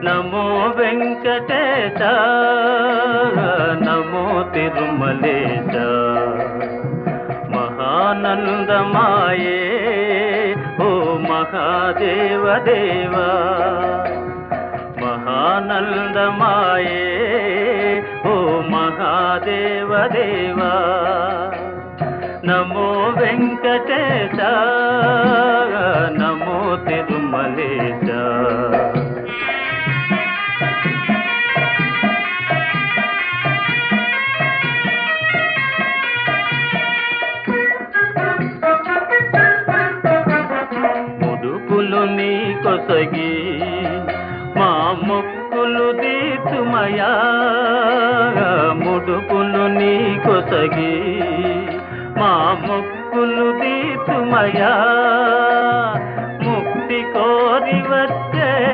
నమో వెంకటేశ నమో తిరుమలేశ మహానందమాయే ఓ మహాదేవ దేవా మహానందమాయే ఓ మహాదేవ దేవా నమో వెంకటేశ నమో తిరుమలేశ ముడుపులు నీ కొసగి మా మొక్కులు తీర్చుమయా ముడుపులు నీ కొసగి మా మొక్కులు తీర్చుమయా